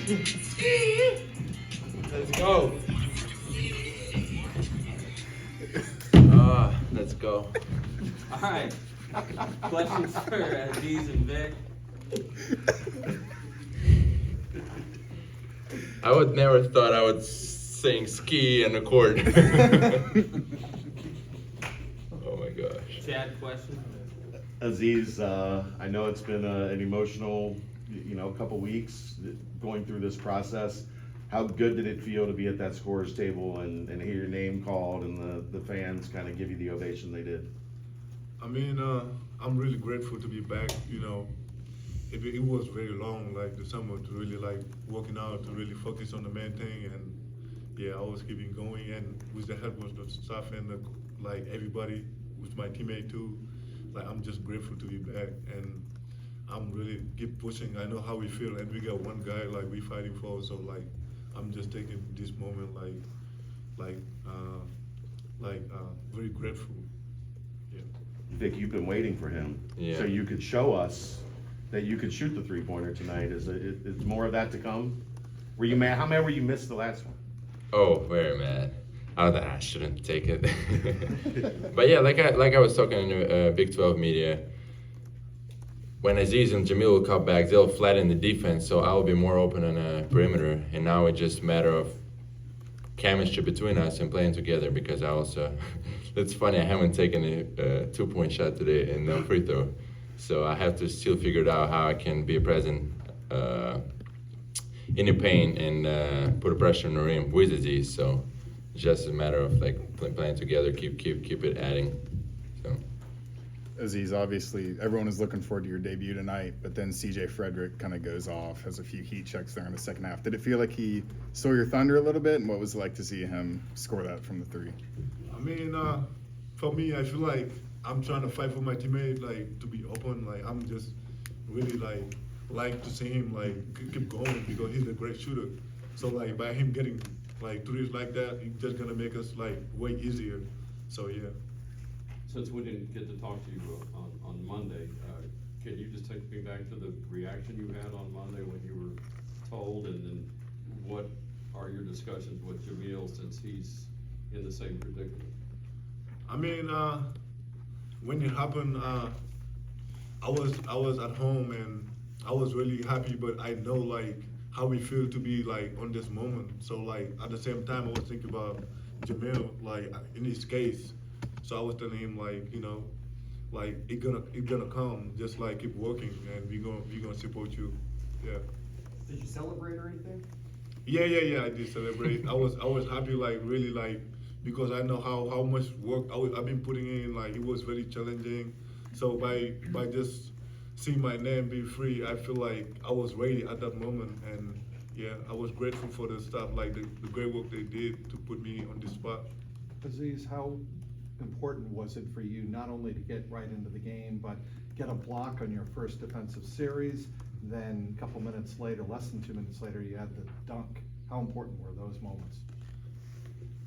Let's go. Let's go. All right. Questions for Aziz and Vic? I would never thought I would sing ski in the court. Oh my gosh. Chad, question? Aziz, I know it's been an emotional, couple weeks going through this process. How good did it feel to be at that scorer's table and hear your name called and the fans kind of give you the ovation they did? I mean, I'm really grateful to be back. It was very long, like the summer, to really like working out, to really focus on the main thing, and yeah, I was keeping going, and with the help of the staff and like everybody, with my teammate too, like I'm just grateful to be back, and I'm really keep pushing. I know how we feel, and we got one guy like we fighting for, so like I'm just taking this moment very grateful. Yeah. Vic, you've been waiting for him, Yeah. so you could show us that you could shoot the three-pointer tonight. Is more of that to come? Were you mad? How mad were you missed the last one? Oh, very mad. I shouldn't take it. But yeah, like I was talking in Big 12 media, when Aziz and Jamil will come back, they'll flatten the defense, so I'll be more open on a perimeter. And now it's just a matter of chemistry between us and playing together, because I also, it's funny, I haven't taken a two-point shot today and no free throw. So I have to still figure out how I can be present in the paint and put a pressure on the rim with Aziz. So it's just a matter of like playing together, keep it adding. So. Aziz, obviously everyone is looking forward to your debut tonight, but then CJ Frederick kind of goes off, has a few heat checks there in the second half. Did it feel like he stole your thunder a little bit, and what was it like to see him score that from the three? I mean, for me, I feel like I'm trying to fight for my teammate, like to be open. Like I'm just really like to see him like keep going, because he's a great shooter. So like by him getting like threes like that, it's just gonna make us like way easier. So yeah. Since we didn't get to talk to you on Monday, can you just take me back to the reaction you had on Monday when you were told, and then what are your discussions with Jamil since he's in the same predicament? I mean, when it happened, I was at home and I was really happy, but I know like how we feel to be like on this moment. So like at the same time, I was thinking about Jamil, like in his case. So I was telling him like, like it gonna come. Just like keep working, and we gonna support you. Yeah. Did you celebrate or anything? Yeah. I did celebrate. I was happy, like really like, because I know how much work I've been putting in. Like it was very challenging. So by just seeing my name be free, I feel like I was ready at that moment, and yeah, I was grateful for the staff, like the great work they did to put me on this spot. Aziz, how important was it for you not only to get right into the game, but get a block on your first defensive series, then a couple minutes later, less than 2 minutes later, you had the dunk. How important were those moments?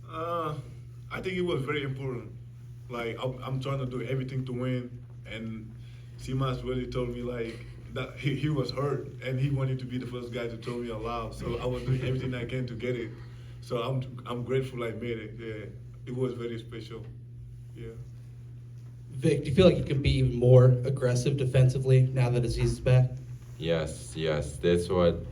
I think it was very important. Like I'm trying to do everything to win, and Simas really told me like that he was hurt and he wanted to be the first guy to throw me aloud. So I was doing everything I can to get it. So I'm grateful I made it. Yeah, it was very special. Yeah. Vic, do you feel like you can be even more aggressive defensively now that Aziz is back? Yes. That's what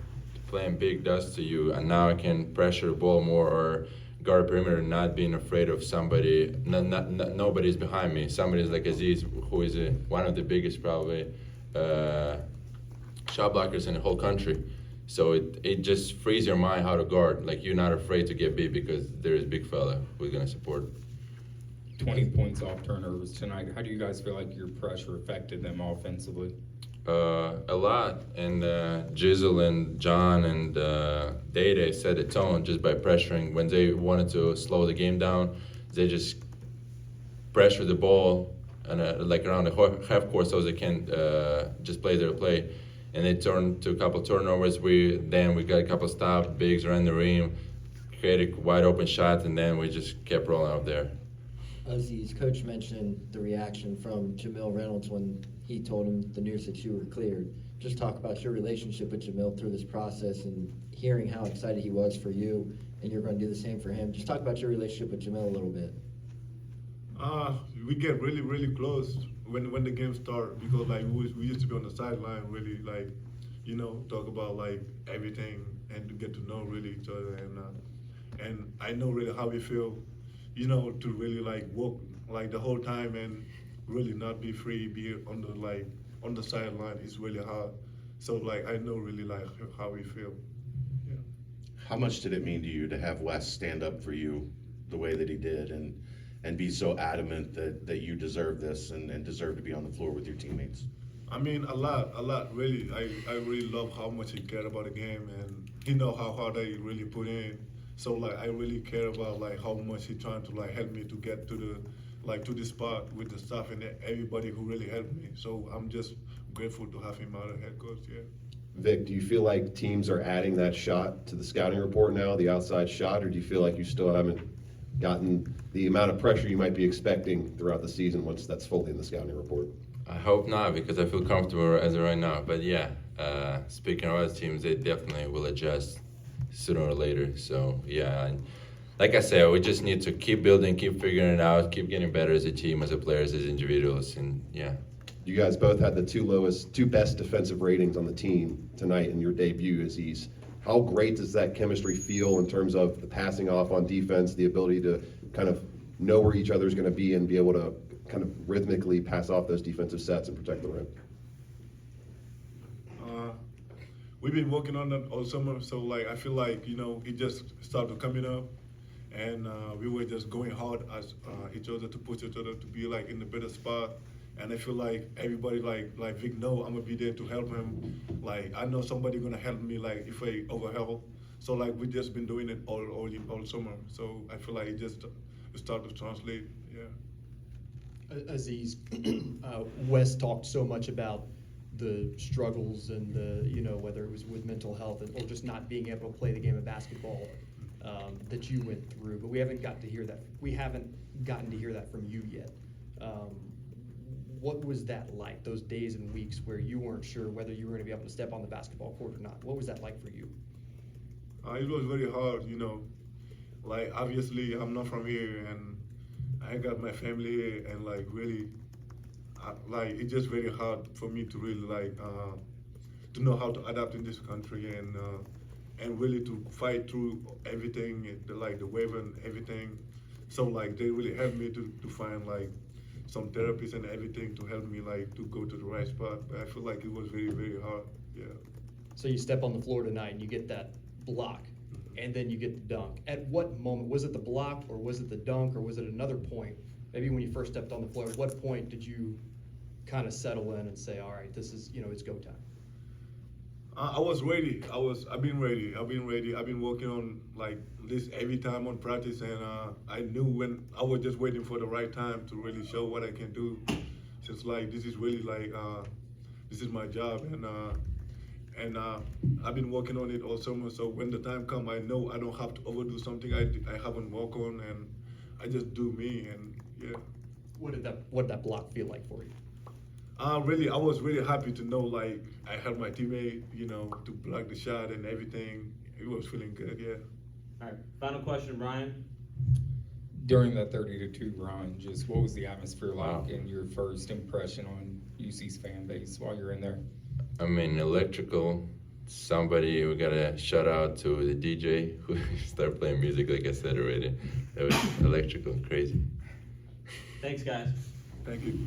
playing big does to you. And now I can pressure the ball more or guard perimeter, not being afraid of somebody. Nobody's behind me. Somebody's like Aziz, who is one of the biggest probably shot blockers in the whole country. So it just frees your mind how to guard. Like you're not afraid to get beat because there is a big fella who's gonna support. 20 points off turnovers tonight. How do you guys feel like your pressure affected them offensively? A lot, and Jizzle and John and Dede set the tone just by pressuring. When they wanted to slow the game down, they just pressure the ball and like around the half court so they can just play their play. And they turned to a couple turnovers. We got a couple stops, bigs around the rim, created wide open shots, and then we just kept rolling up there. Aziz, coach mentioned the reaction from Jamil Reynolds when he told him the news that you were cleared. just talk about your relationship with Jamil through this process and hearing how excited he was for you, and you're going to do the same for him. Just talk about your relationship with Jamil a little bit. We get really, really close when the game start, because like we used to be on the sideline, really like, you know, talk about like everything and to get to know really each other, and I know really how we feel, you know, to really like work like the whole time and really not be free, be on the sideline is really hard. So like I know really like how we feel. Yeah. How much did it mean to you to have Wes stand up for you the way that he did and be so adamant that you deserve this and deserve to be on the floor with your teammates? I mean, a lot, really. I really love how much he cared about the game, and he know how hard I really put in. So like, I really care about like how much he trying to like help me to get to the spot with the staff and everybody who really helped me. So I'm just grateful to have him out as head coach. Yeah. Vic, do you feel like teams are adding that shot to the scouting report now, the outside shot, or do you feel like you still haven't gotten the amount of pressure you might be expecting throughout the season once that's fully in the scouting report? I hope not, because I feel comfortable as of right now. But yeah, speaking of other teams, they definitely will adjust sooner or later. So yeah, and like I said, we just need to keep building, keep figuring it out, keep getting better as a team, as a players, as individuals, and yeah. You guys both had the two best defensive ratings on the team tonight in your debut, Aziz. How great does that chemistry feel in terms of the passing off on defense, the ability to kind of know where each other is going to be and be able to kind of rhythmically pass off those defensive sets and protect the rim? We've been working on that all summer, so like I feel like, you know, it just started coming up, and we were just going hard as each other to push each other to be like in the better spot. And I feel like everybody like Vic know I'm gonna be there to help him. Like I know somebody gonna help me like if I overhelp. So like we just been doing it all summer. So I feel like it just started to translate. Yeah. Aziz, Wes talked so much about the struggles and the, you know, whether it was with mental health or just not being able to play the game of basketball that you went through, but we haven't gotten to hear that. We haven't gotten to hear that from you yet. What was that like, those days and weeks where you weren't sure whether you were going to be able to step on the basketball court or not? What was that like for you? It was very hard, you know. Like obviously I'm not from here, and I got my family here, and like really, like it's just very hard for me to really like to know how to adapt in this country and really to fight through everything, like the weather and everything. So like they really helped me to find like some therapists and everything to help me like to go to the right spot. But I feel like it was very, very hard. Yeah. So you step on the floor tonight and you get that block, and then you get the dunk. At what moment, was it the block or was it the dunk or was it another point? Maybe when you first stepped on the floor, at what point did you kind of settle in and say, all right, this is, you know, it's go time? I was ready. I've been ready. I've been working on like this every time on practice, and I knew when I was just waiting for the right time to really show what I can do. Just like this is really like this is my job, and I've been working on it all summer. So when the time comes, I know I don't have to overdo something I haven't worked on, and I just do me, and yeah. What did that block feel like for you? Really, I was really happy to know like I helped my teammate, you know, to block the shot and everything. It was feeling good, yeah. All right, final question, Brian. During that 30-2 run, just what was the atmosphere like Wow. and your first impression on UC's fan base while you're in there? I mean, electrical. We got a shout out to the DJ who started playing music, like I said already. That was electrical, crazy. Thanks, guys. Thank you.